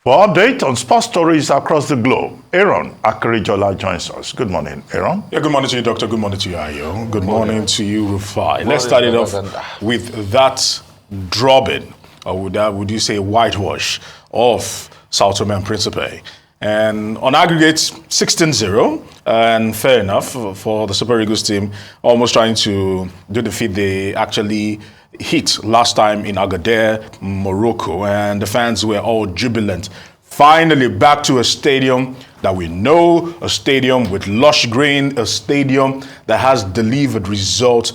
For update on sports stories across the globe, Aaron Akarijola joins us. Good morning, Aaron. Yeah, good morning to you, Doctor. Good morning to you, Ayo. Good morning to you, Rufai. Let's start it off with that drubbing, or would you say whitewash, of Sao Tome and Principe. And on aggregate, 16-0, and fair enough for the Super Eagles team, almost trying to do the feat they actually hit last time in Agadir, Morocco, and the fans were all jubilant. Finally back to a stadium that we know, a stadium with lush green, a stadium that has delivered results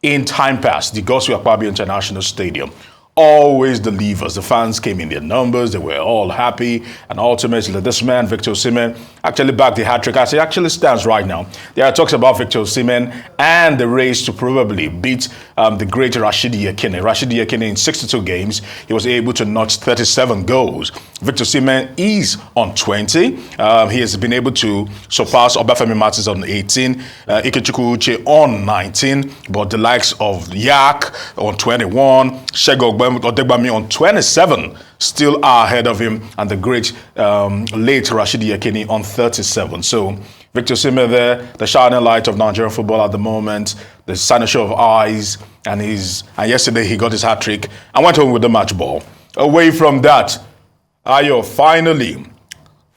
in time past, the Godswill Akpabio International Stadium. Always delivers. The fans came in their numbers. They were all happy. And ultimately, this man, Victor Osimhen, actually backed the hat-trick as he actually stands right now. There are talks about Victor Osimhen and the race to probably beat the great Rashidi Yekini. Rashidi Yekini, in 62 games, he was able to notch 37 goals. Victor Osimhen is on 20. He has been able to surpass Obafemi Martins on 18, Ikechukwu Uche on 19, but the likes of Yak on 21, Shego Odegbami on 27 still are ahead of him, and the great late Rashidi Yekini on 37. So Victor Osimhen there, the shining light of Nigerian football at the moment, the shining show of eyes, and yesterday he got his hat-trick and went home with the match ball. Away from that, Ayo, finally,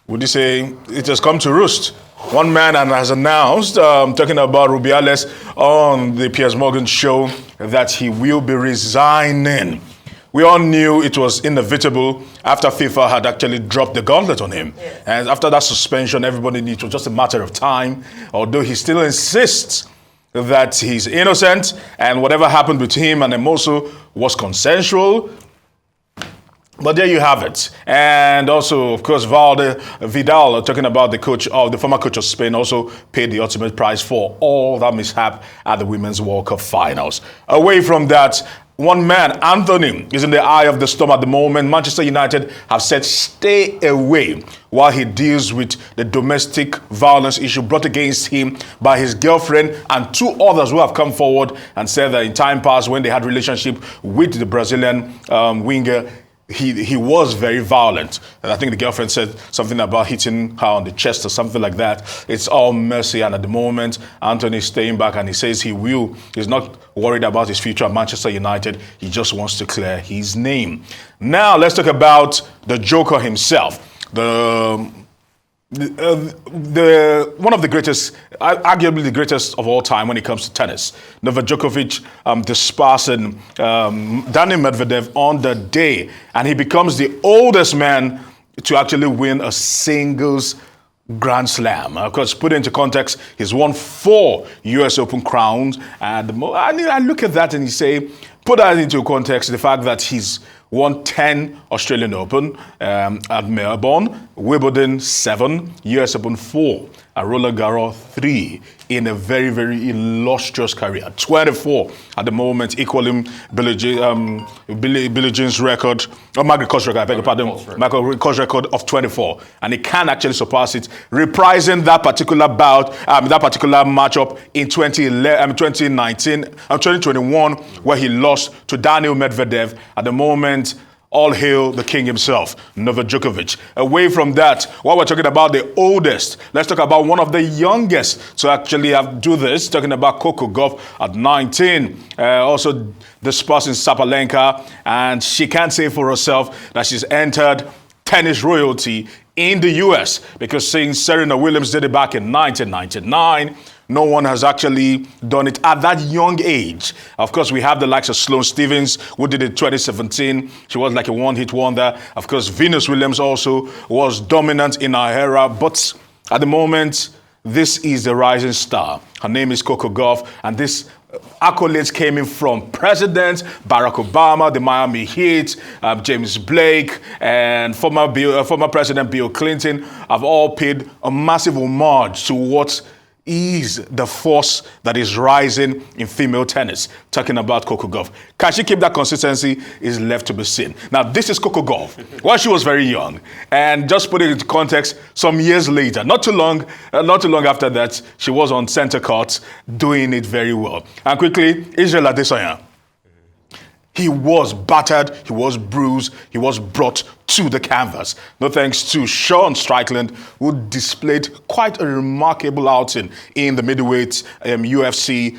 would you say it has come to roost? One man has announced, talking about Rubiales on the Piers Morgan show, that he will be resigning. We all knew it was inevitable after FIFA had actually dropped the gauntlet on him. Yes. And after that suspension, everybody knew it was just a matter of time, although he still insists that he's innocent and whatever happened between him and Emoso was consensual. But there you have it. And also, of course, Vidal, talking about the former coach of Spain, also paid the ultimate price for all that mishap at the Women's World Cup finals. Away from that, one man, Anthony, is in the eye of the storm at the moment. Manchester United have said stay away while he deals with the domestic violence issue brought against him by his girlfriend and two others who have come forward and said that in time past when they had relationship with the Brazilian winger, he was very violent. And I think the girlfriend said something about hitting her on the chest or something like that. It's all mercy. And at the moment, Anthony's staying back and he says he's not worried about his future at Manchester United. He just wants to clear his name. Now, let's talk about the Joker himself. One of the greatest, arguably the greatest of all time when it comes to tennis, Novak Djokovic dispersing Daniil Medvedev on the day, and he becomes the oldest man to actually win a singles Grand Slam. Of course, put into context, he's won 4 US Open crowns, and I look at that and you say, put that into context, the fact that he's won 10 Australian Open at Melbourne, Wimbledon 7, US Open 4, and Roland Garros 3 in a very, very illustrious career. 24 at the moment, equaling Billie Jean's record, or Margaret Court's record, I beg your pardon, Margaret Court's record of 24. And he can actually surpass it, reprising that particular bout, that particular matchup in 2021, where he lost to Daniil Medvedev. At the moment, all hail the king himself, Novak Djokovic. Away from that, while we're talking about the oldest, let's talk about one of the youngest to actually do this, talking about Coco Gauff at 19. Also dispersing Sabalenka, and she can't say for herself that she's entered tennis royalty in the US, because since Serena Williams did it back in 1999, no one has actually done it at that young age. Of course, we have the likes of Sloane Stephens, who did it in 2017. She was like a one-hit wonder. Of course, Venus Williams also was dominant in her era. But at the moment, this is the rising star. Her name is Coco Gauff, and this accolades came in from President Barack Obama, the Miami Heat, James Blake, and former President Bill Clinton have all paid a massive homage to what is the force that is rising in female tennis. Talking about Coco Gauff. Can she keep that consistency is left to be seen. Now, this is Coco Gauff while she was very young. And just put it into context, some years later, not too long after that, she was on center court doing it very well. And quickly, Israel Adesanya. He was battered, he was bruised, he was brought to the canvas. No thanks to Sean Strickland, who displayed quite a remarkable outing in the middleweight UFC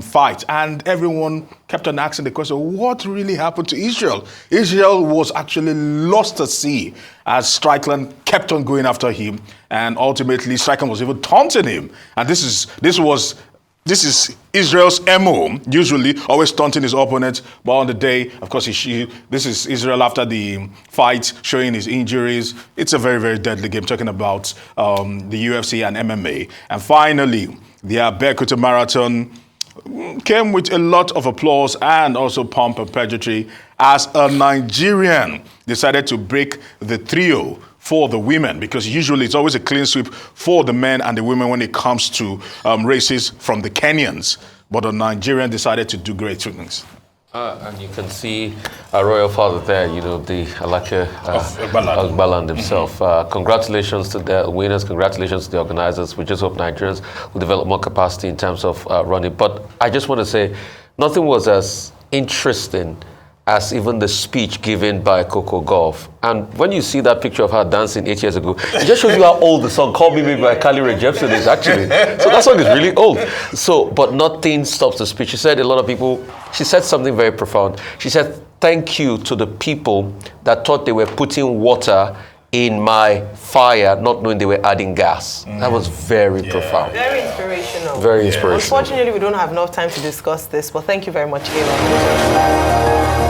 fight. And everyone kept on asking the question, what really happened to Israel? Israel was actually lost at sea as Strickland kept on going after him. And ultimately, Strickland was even taunting him. And this is Israel's MO, usually always taunting his opponent. But on the day, of course, this is Israel after the fight, showing his injuries. It's a very, very deadly game, talking about the UFC and MMA. And finally, the Abeokuta Marathon came with a lot of applause and also pomp and pageantry as a Nigerian decided to break the trio for the women, because usually it's always a clean sweep for the men and the women when it comes to races from the Kenyans. But a Nigerian decided to do great things. And you can see our royal father there, the Alake Ogbaland himself. Congratulations to the winners, congratulations to the organizers. We just hope Nigerians will develop more capacity in terms of running. But I just want to say, nothing was as interesting as even the speech given by Coco Gauff. And when you see that picture of her dancing 8 years ago, it just shows you how old the song Call Me Maybe by Carly Rae Jepsen is actually. So that song is really old. But nothing stops the speech. She said something very profound. She said, thank you to the people that thought they were putting water in my fire, not knowing they were adding gas. That was very profound. Very inspirational. Very inspirational. Unfortunately, we don't have enough time to discuss this, but thank you very much, Aaron.